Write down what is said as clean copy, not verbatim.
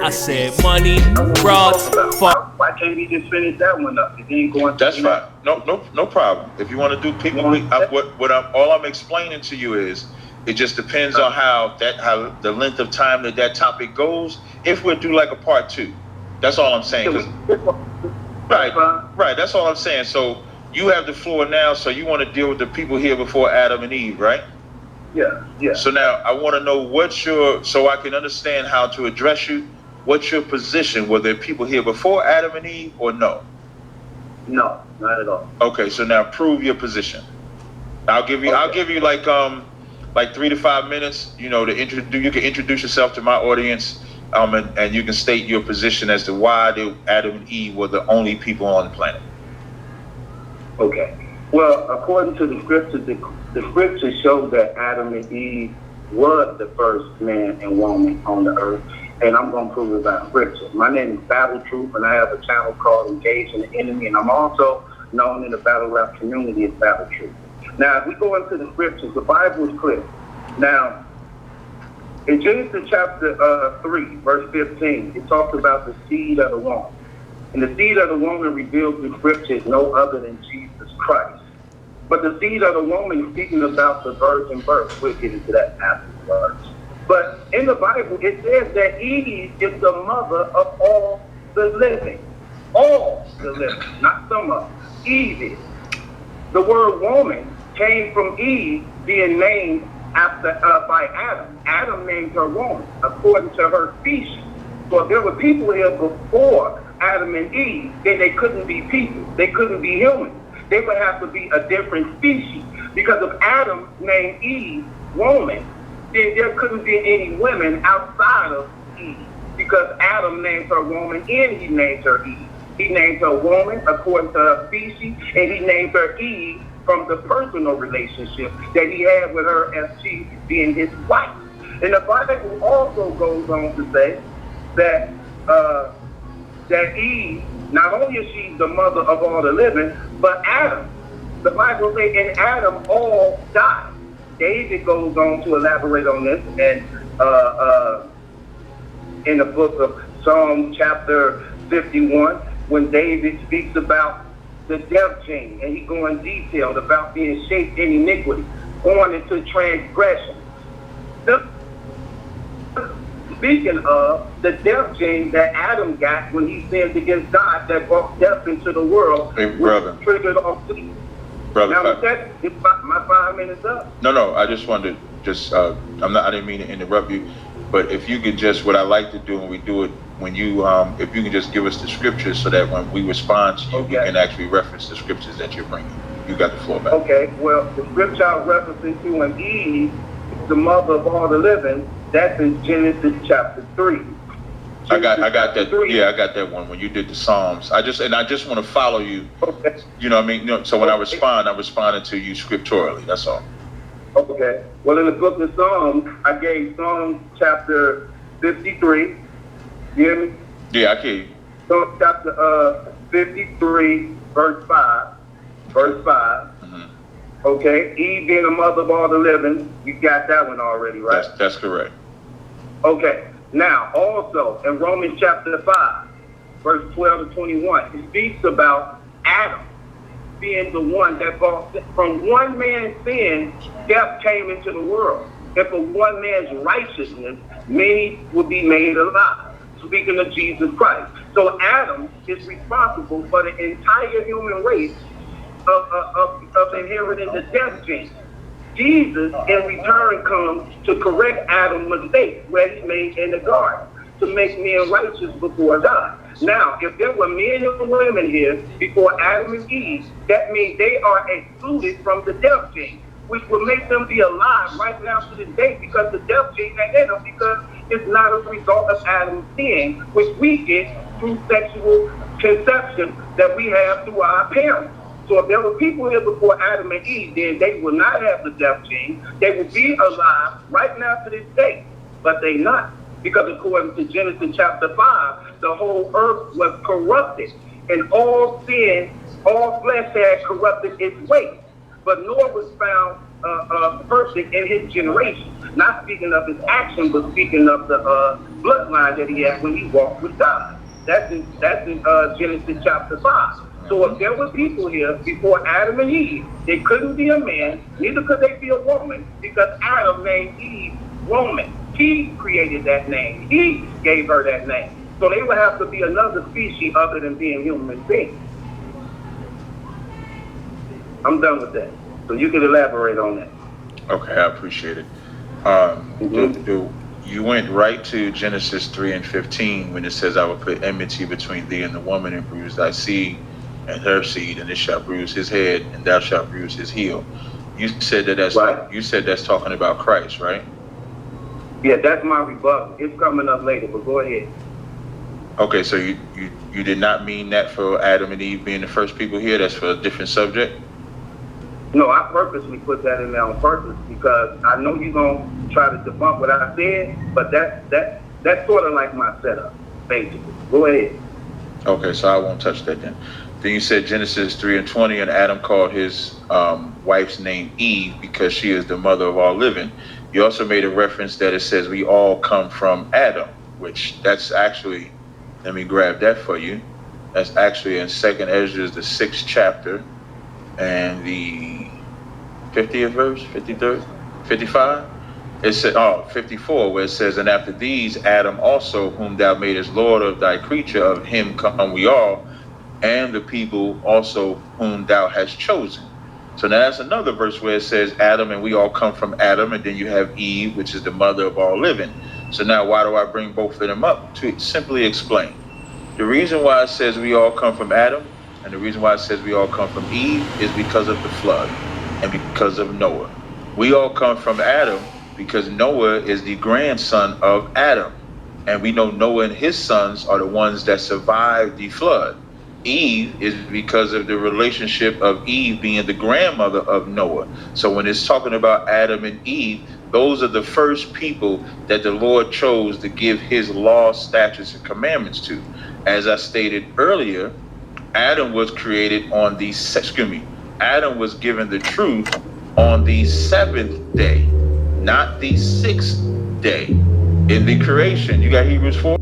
I said money, broads, fuck. Why can't he just finish that one up? He ain't going. That's fine. No problem. If you want to do people, all I'm explaining to you is, it just depends on how the length of time that topic goes. If we'll do like a part 2, that's all I'm saying. Right. That's all I'm saying. So you have the floor now. So you want to deal with the people here before Adam and Eve, right? Yeah. So now I want to know so I can understand how to address you. What's your position? Were there people here before Adam and Eve or no? No, not at all. Okay, so now prove your position. I'll give you like 3 to 5 minutes, to introduce. You can introduce yourself to my audience, and you can state your position as to why Adam and Eve were the only people on the planet. Okay. Well, according to the scriptures, the scriptures show that Adam and Eve was the first man and woman on the earth, and I'm going to prove it by scripture. My name is Battle Truth, and I have a channel called Engage in the Enemy, and I'm also known in the battle rap community as Battle Truth. Now, if we go into the scriptures, the Bible is clear. Now, in Genesis chapter 3, verse 15, it talks about the seed of the woman. And the seed of the woman revealed in scripture is no other than Jesus Christ. But the seed of the woman is speaking about the virgin birth. We'll get into that afterwards. But in the Bible, it says that Eve is the mother of all the living. All the living, not some of them. Eve is. The word woman came from Eve being named by Adam. Adam named her woman according to her species. So if there were people here before Adam and Eve, then they couldn't be people. They couldn't be humans. They would have to be a different species. Because if Adam named Eve woman, then there couldn't be any women outside of Eve. Because Adam named her woman and he named her Eve. He named her woman according to her species, and he named her Eve from the personal relationship that he had with her as she being his wife. And the Bible also goes on to say that that Eve, not only is she the mother of all the living, but Adam. The Bible says, in Adam all died. David goes on to elaborate on this, and in the book of Psalm chapter 51, when David speaks about the death gene, and he goes in detail about being shaped in iniquity, going into transgression. Speaking of the death gene that Adam got when he sinned against God, that brought death into the world, hey, brother, triggered off sleep. Brother, now, is my 5 minutes up? No, I just wanted to I didn't mean to interrupt you, but if you could just, what I like to do when we do it, when you, if you can just give us the scriptures so that when we respond to you, we can actually reference the scriptures that you're bringing. You got the floor back. Okay, well, the scripture I'm referencing to when Eve is the mother of all the living, that's in Genesis chapter 3. I got that. 3. Yeah, I got that one when you did the Psalms. I just want to follow you. Okay. You know what I mean? So when I respond, I'm responding to you scripturally. That's all. Okay. Well, in the book of Psalms, I gave Psalm chapter 53. You hear me? Yeah, I hear you. Psalm chapter 53, verse 5. Verse 5. Mm-hmm. Okay. Eve being the mother of all the living. You got that one already, right? That's correct. Okay. Now, also, in Romans chapter 5, verse 12 to 21, it speaks about Adam being the one that brought, from one man's sin, death came into the world. And for one man's righteousness, many will be made alive. Speaking of Jesus Christ. So Adam is responsible for the entire human race of inheriting the death gene. Jesus, in return, comes to correct Adam's mistake where he made in the garden, to make men righteous before God. Now, if there were men and women here before Adam and Eve, that means they are excluded from the death gene, which will make them be alive right now to this day, because the death gene ain't in them, because it's not a result of Adam's sin, which we get through sexual conception that we have through our parents. So if there were people here before Adam and Eve, then they will not have the death gene. They will be alive right now to this day, but they not. Because according to Genesis chapter 5, the whole earth was corrupted, and all sin, all flesh had corrupted its way. But Noah was found person in his generation. Not speaking of his action, but speaking of the bloodline that he had when he walked with God. That's in Genesis chapter 5. So if there were people here before Adam and Eve, they couldn't be a man, neither could they be a woman, because Adam named Eve woman. He created that name. He gave her that name. So they would have to be another species other than being human beings. I'm done with that. So you can elaborate on that. Okay, I appreciate it. You went right to Genesis 3:15 when it says, I will put enmity between thee and the woman, and bruise thy seed and her seed, and it shall bruise his head, and thou shalt bruise his heel. You said that's right. You said that's talking about Christ, right? Yeah, that's my rebuttal. It's coming up later, but go ahead. Okay, so you did not mean that for Adam and Eve being the first people here? That's for a different subject? No, I purposely put that in there on purpose because I know you're gonna try to debunk what I said, but that's sort of like my setup, basically. Go ahead. Okay, so I won't touch that then. Then you said Genesis 3:20, and Adam called his wife's name Eve because she is the mother of all living. You also made a reference that it says we all come from Adam, which that's actually, let me grab that for you. That's actually in 2nd Ezra, the 6th chapter, and the 50th verse, 53rd, 55. It said, 54, where it says, and after these, Adam also, whom thou madest Lord of thy creature, of him come we all, and the people also whom thou hast chosen. So now that's another verse where it says Adam, and we all come from Adam, and then you have Eve, which is the mother of all living. So now why do I bring both of them up? To simply explain. The reason why it says we all come from Adam, and the reason why it says we all come from Eve, is because of the flood and because of Noah. We all come from Adam because Noah is the grandson of Adam. And we know Noah and his sons are the ones that survived the flood. Eve is because of the relationship of Eve being the grandmother of Noah. So when it's talking about Adam and Eve, those are the first people that the Lord chose to give his law, statutes, and commandments to. As I stated earlier, Adam was created on the, Adam was given the truth on the 7th day, not the 6th day. In the creation, you got Hebrews 4?